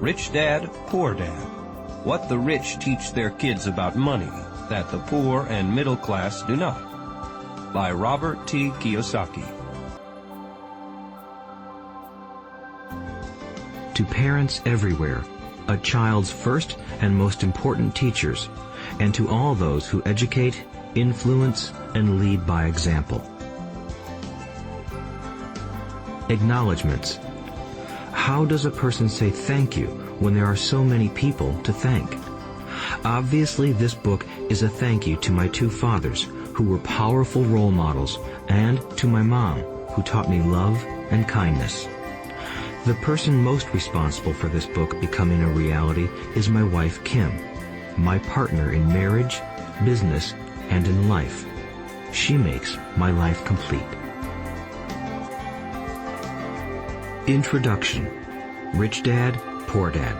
Rich Dad, Poor Dad. What the rich teach their kids about money that the poor and middle class do not. By Robert T. Kiyosaki. To parents everywhere, a child's first and most important teachers, and to all those who educate, influence, and lead by example. Acknowledgements. How does a person say thank you when there are so many people to thank? Obviously, this book is a thank you to my two fathers, who were powerful role models, and to my mom, who taught me love and kindness. The person most responsible for this book becoming a reality is my wife, Kim, my partner in marriage, business, and in life. She makes my life complete. Introduction. Rich Dad, Poor Dad.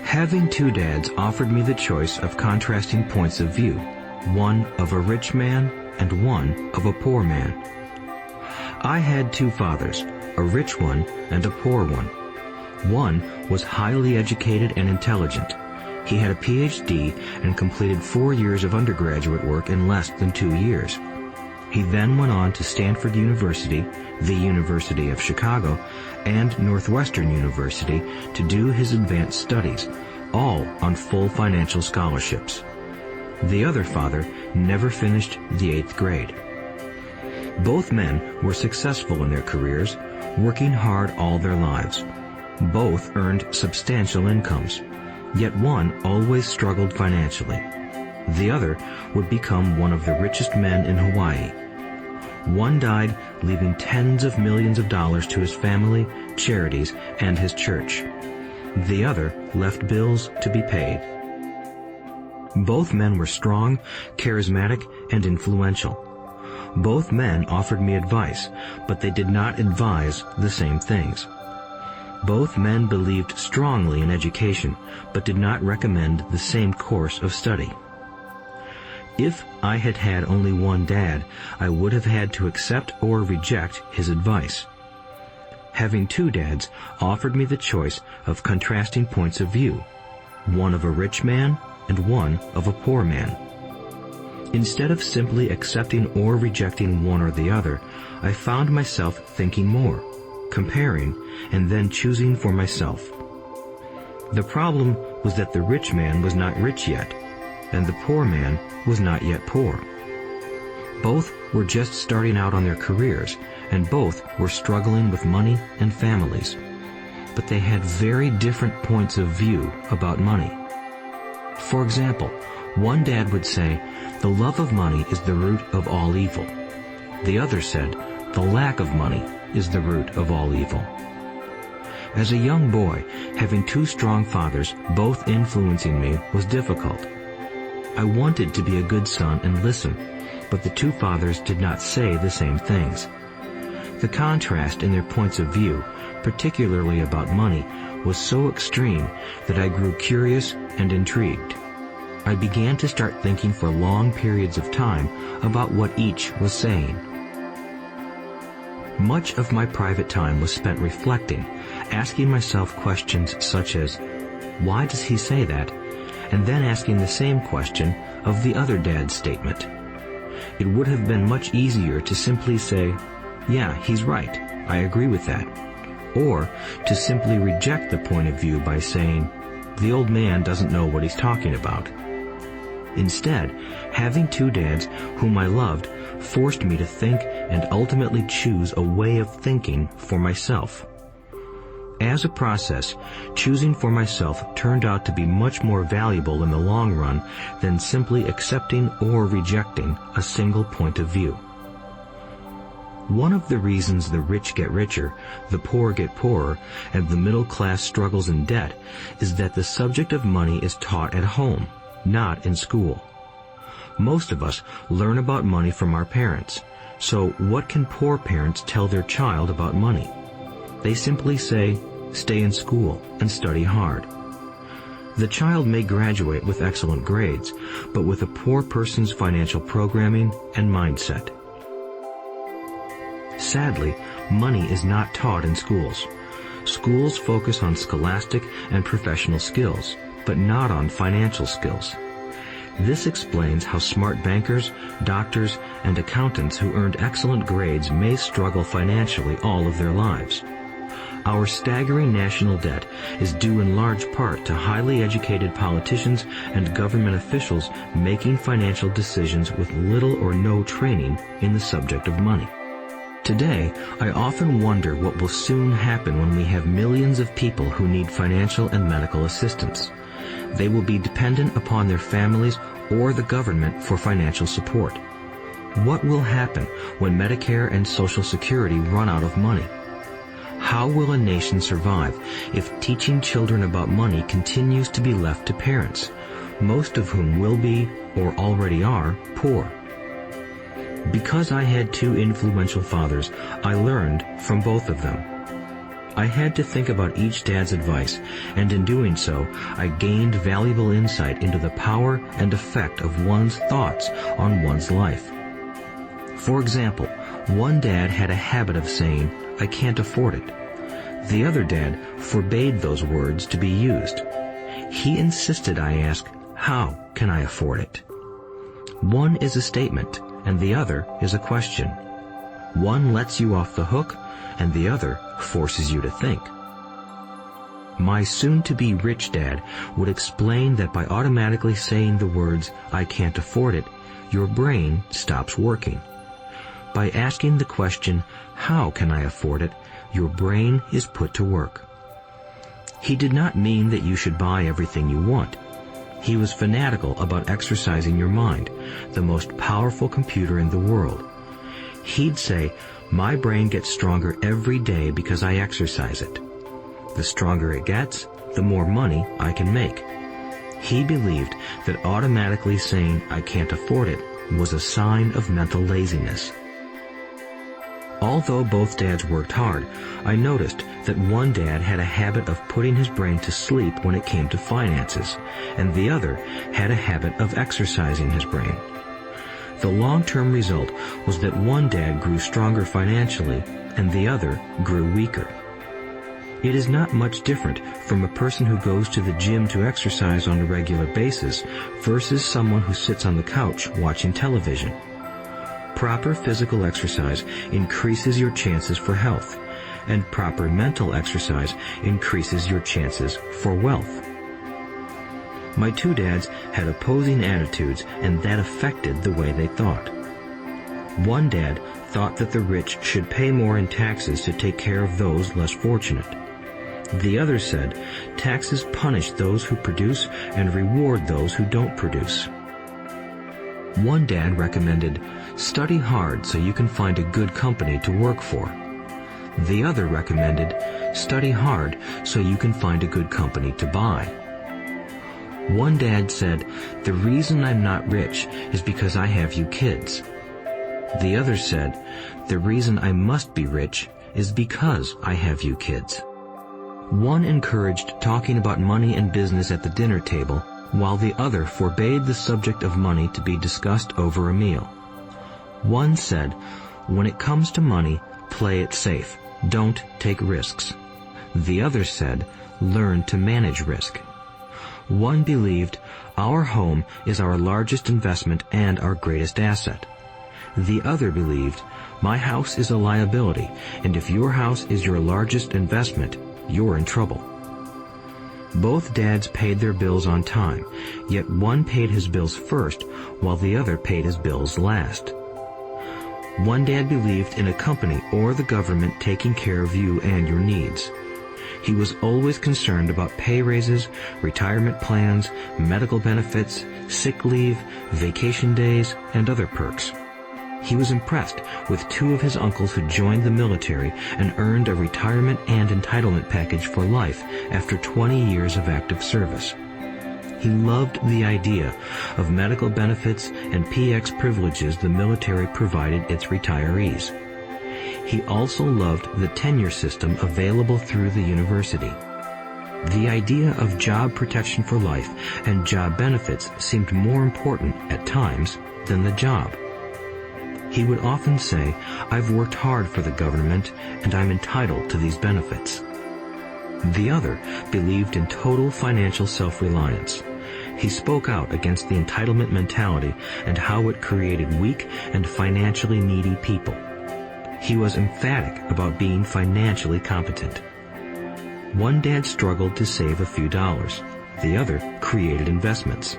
Having two dads offered me the choice of contrasting points of view, one of a rich man and one of a poor man. I had two fathers, a rich one and a poor one. One was highly educated and intelligent. He had a PhD and completed 4 years of undergraduate work in less than 2 years. He then went on to Stanford University, the University of Chicago, and Northwestern University to do his advanced studies, all on full financial scholarships. The other father never finished the 8th grade. Both men were successful in their careers, working hard all their lives. Both earned substantial incomes, yet one always struggled financially. The other would become one of the richest men in Hawaii. One died, leaving tens of millions of dollars to his family, charities, and his church. The other left bills to be paid. Both men were strong, charismatic, and influential. Both men offered me advice, but they did not advise the same things. Both men believed strongly in education, but did not recommend the same course of study. If I had had only one dad, I would have had to accept or reject his advice. Having two dads offered me the choice of contrasting points of view, one of a rich man and one of a poor man. Instead of simply accepting or rejecting one or the other, I found myself thinking more, comparing, and then choosing for myself. The problem was that the rich man was not rich yet, and the poor man was not yet poor. Both were just starting out on their careers, and both were struggling with money and families. But they had very different points of view about money. For example, one dad would say, "The love of money is the root of all evil." The other said, "The lack of money is the root of all evil." As a young boy, having two strong fathers, both influencing me, was difficult. I wanted to be a good son and listen, but the two fathers did not say the same things. The contrast in their points of view, particularly about money, was so extreme that I grew curious and intrigued. I began to start thinking for long periods of time about what each was saying. Much of my private time was spent reflecting, asking myself questions such as, why does he say that? And then asking the same question of the other dad's statement. It would have been much easier to simply say, yeah, he's right, I agree with that. Or to simply reject the point of view by saying, the old man doesn't know what he's talking about. Instead, having two dads whom I loved forced me to think and ultimately choose a way of thinking for myself. As a process, choosing for myself turned out to be much more valuable in the long run than simply accepting or rejecting a single point of view. One of the reasons the rich get richer, the poor get poorer, and the middle class struggles in debt is that the subject of money is taught at home, not in school. Most of us learn about money from our parents, so what can poor parents tell their child about money? They simply say, stay in school and study hard. The child may graduate with excellent grades, but with a poor person's financial programming and mindset. Sadly, money is not taught in schools. schools focus on scholastic and professional skills, but not on financial skills. This explains how smart bankers, doctors, and accountants who earned excellent grades may struggle financially all of their lives. Our staggering national debt is due in large part to highly educated politicians and government officials making financial decisions with little or no training in the subject of money. Today, I often wonder what will soon happen when we have millions of people who need financial and medical assistance. They will be dependent upon their families or the government for financial support. What will happen when Medicare and Social Security run out of money? How will a nation survive if teaching children about money continues to be left to parents, most of whom will be, or already are, poor? Because I had two influential fathers, I learned from both of them. I had to think about each dad's advice, and in doing so, I gained valuable insight into the power and effect of one's thoughts on one's life. For example, one dad had a habit of saying, "I can't afford it." The other dad forbade those words to be used. He insisted I ask, "How can I afford it?" One is a statement, and the other is a question. One lets you off the hook, and the other forces you to think. My soon-to-be rich dad would explain that by automatically saying the words, "I can't afford it," your brain stops working. By asking the question, "How can I afford it?" your brain is put to work. He did not mean that you should buy everything you want. He was fanatical about exercising your mind, the most powerful computer in the world. He'd say, "My brain gets stronger every day because I exercise it. The stronger it gets, the more money I can make." He believed that automatically saying, "I can't afford it," was a sign of mental laziness. Although both dads worked hard, I noticed that one dad had a habit of putting his brain to sleep when it came to finances, and the other had a habit of exercising his brain. The long-term result was that one dad grew stronger financially, and the other grew weaker. It is not much different from a person who goes to the gym to exercise on a regular basis versus someone who sits on the couch watching television. Proper physical exercise increases your chances for health, and proper mental exercise increases your chances for wealth. My two dads had opposing attitudes, and that affected the way they thought. One dad thought that the rich should pay more in taxes to take care of those less fortunate. The other said, taxes punish those who produce and reward those who don't produce. One dad recommended, study hard so you can find a good company to work for. The other recommended, study hard so you can find a good company to buy. One dad said, the reason I'm not rich is because I have you kids. The other said, the reason I must be rich is because I have you kids. One encouraged talking about money and business at the dinner table, while the other forbade the subject of money to be discussed over a meal. One said, when it comes to money, play it safe. Don't take risks. The other said, learn to manage risk. One believed, our home is our largest investment and our greatest asset. The other believed, my house is a liability, and if your house is your largest investment, you're in trouble. Both dads paid their bills on time, yet one paid his bills first, while the other paid his bills last. One dad believed in a company or the government taking care of you and your needs. He was always concerned about pay raises, retirement plans, medical benefits, sick leave, vacation days, and other perks. He was impressed with two of his uncles who joined the military and earned a retirement and entitlement package for life after 20 years of active service. He loved the idea of medical benefits and PX privileges the military provided its retirees. He also loved the tenure system available through the university. The idea of job protection for life and job benefits seemed more important at times than the job. He would often say, I've worked hard for the government and I'm entitled to these benefits. The other believed in total financial self-reliance. He spoke out against the entitlement mentality and how it created weak and financially needy people. He was emphatic about being financially competent. One dad struggled to save a few dollars. The other created investments.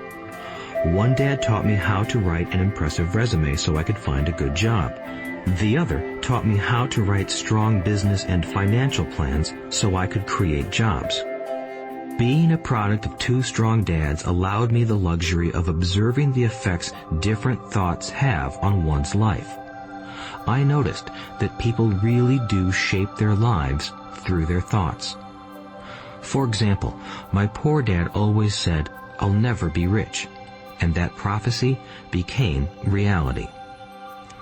One dad taught me how to write an impressive resume so I could find a good job. The other taught me how to write strong business and financial plans so I could create jobs. Being a product of two strong dads allowed me the luxury of observing the effects different thoughts have on one's life. I noticed that people really do shape their lives through their thoughts. For example, my poor dad always said, "I'll never be rich," and that prophecy became reality.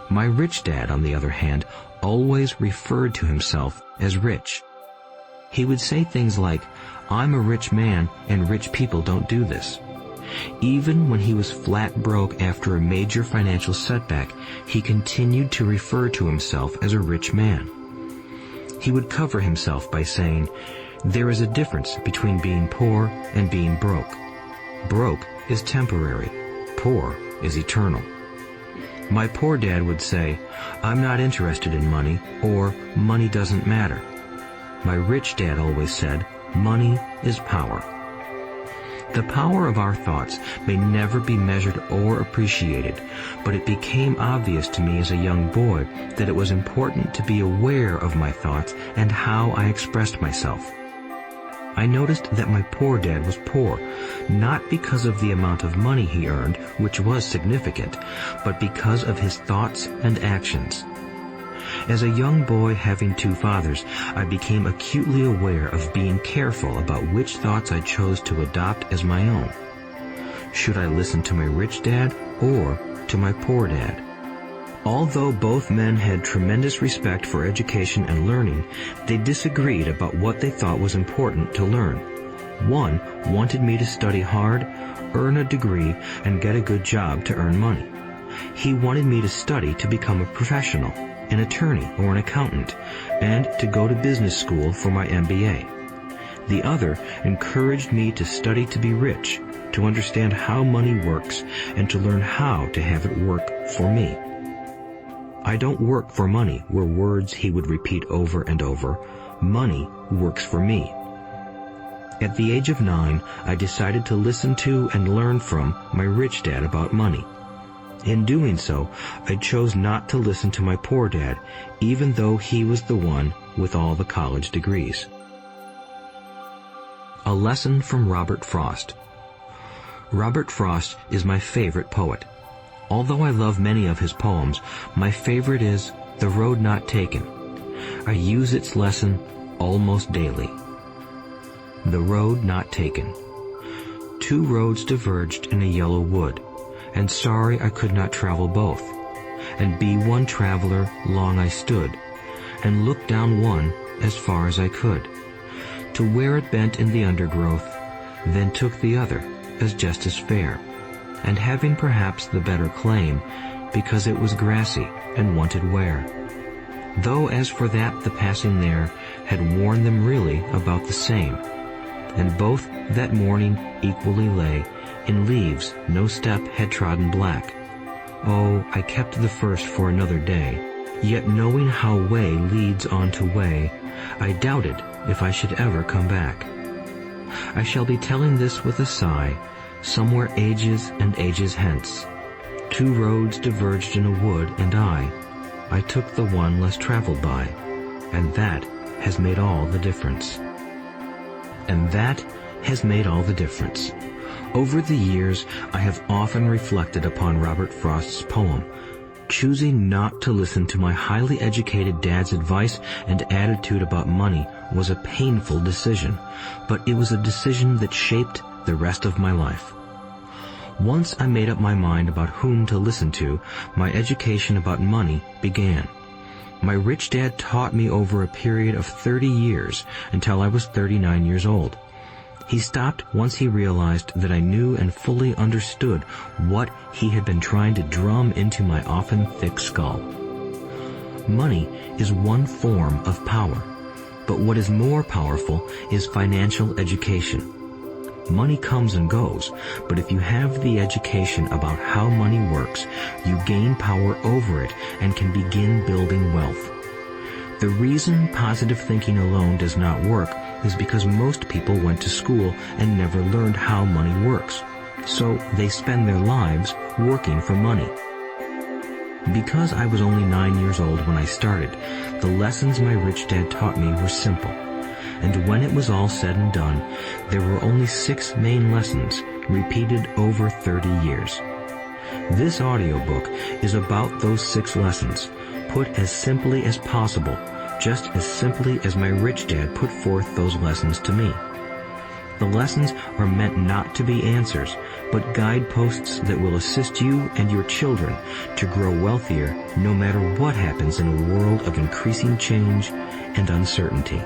My rich dad, on the other hand, always referred to himself as rich. He would say things like, "I'm a rich man and rich people don't do this." Even when he was flat broke after a major financial setback, he continued to refer to himself as a rich man. He would cover himself by saying, "There is a difference between being poor and being broke. Broke is temporary. Poor is eternal." My poor dad would say, "I'm not interested in money," or "Money doesn't matter." My rich dad always said, "Money is power." The power of our thoughts may never be measured or appreciated, but it became obvious to me as a young boy that it was important to be aware of my thoughts and how I expressed myself. I noticed that my poor dad was poor, not because of the amount of money he earned, which was significant, but because of his thoughts and actions. As a young boy having two fathers, I became acutely aware of being careful about which thoughts I chose to adopt as my own. Should I listen to my rich dad or to my poor dad? Although both men had tremendous respect for education and learning, they disagreed about what they thought was important to learn. One wanted me to study hard, earn a degree, and get a good job to earn money. He wanted me to study to become a professional, an attorney or an accountant, and to go to business school for my MBA. The other encouraged me to study to be rich, to understand how money works, and to learn how to have it work for me. "I don't work for money" were words he would repeat over and over. "Money works for me." At the age of 9, I decided to listen to and learn from my rich dad about money. In doing so, I chose not to listen to my poor dad, even though he was the one with all the college degrees. A lesson from Robert Frost. Robert Frost is my favorite poet. Although I love many of his poems, my favorite is The Road Not Taken. I use its lesson almost daily. The Road Not Taken. Two roads diverged in a yellow wood, and sorry I could not travel both. And be one traveler long I stood, and looked down one as far as I could, to where it bent in the undergrowth, then took the other as just as fair, and having perhaps the better claim, because it was grassy and wanted wear. Though as for that the passing there had worn them really about the same, and both that morning equally lay in leaves no step had trodden black. Oh, I kept the first for another day, yet knowing how way leads on to way, I doubted if I should ever come back. I shall be telling this with a sigh, somewhere ages and ages hence. Two roads diverged in a wood, and I took the one less traveled by, and that has made all the difference. And that has made all the difference. Over the years, I have often reflected upon Robert Frost's poem. Choosing not to listen to my highly educated dad's advice and attitude about money was a painful decision, but it was a decision that shaped the rest of my life. Once I made up my mind about whom to listen to, my education about money began. My rich dad taught me over a period of 30 years until I was 39 years old. He stopped once he realized that I knew and fully understood what he had been trying to drum into my often thick skull. Money is one form of power, But what is more powerful is financial education. Money comes and goes, but if you have the education about how money works, you gain power over it and can begin building wealth. The reason positive thinking alone does not work is because most people went to school and never learned how money works. So they spend their lives working for money. Because I was only 9 years old when I started, the lessons my rich dad taught me were simple. And when it was all said and done, there were only 6 main lessons, repeated over 30 years. This audiobook is about those 6 lessons, put as simply as possible, just as simply as my rich dad put forth those lessons to me. The lessons are meant not to be answers, but guideposts that will assist you and your children to grow wealthier no matter what happens in a world of increasing change and uncertainty.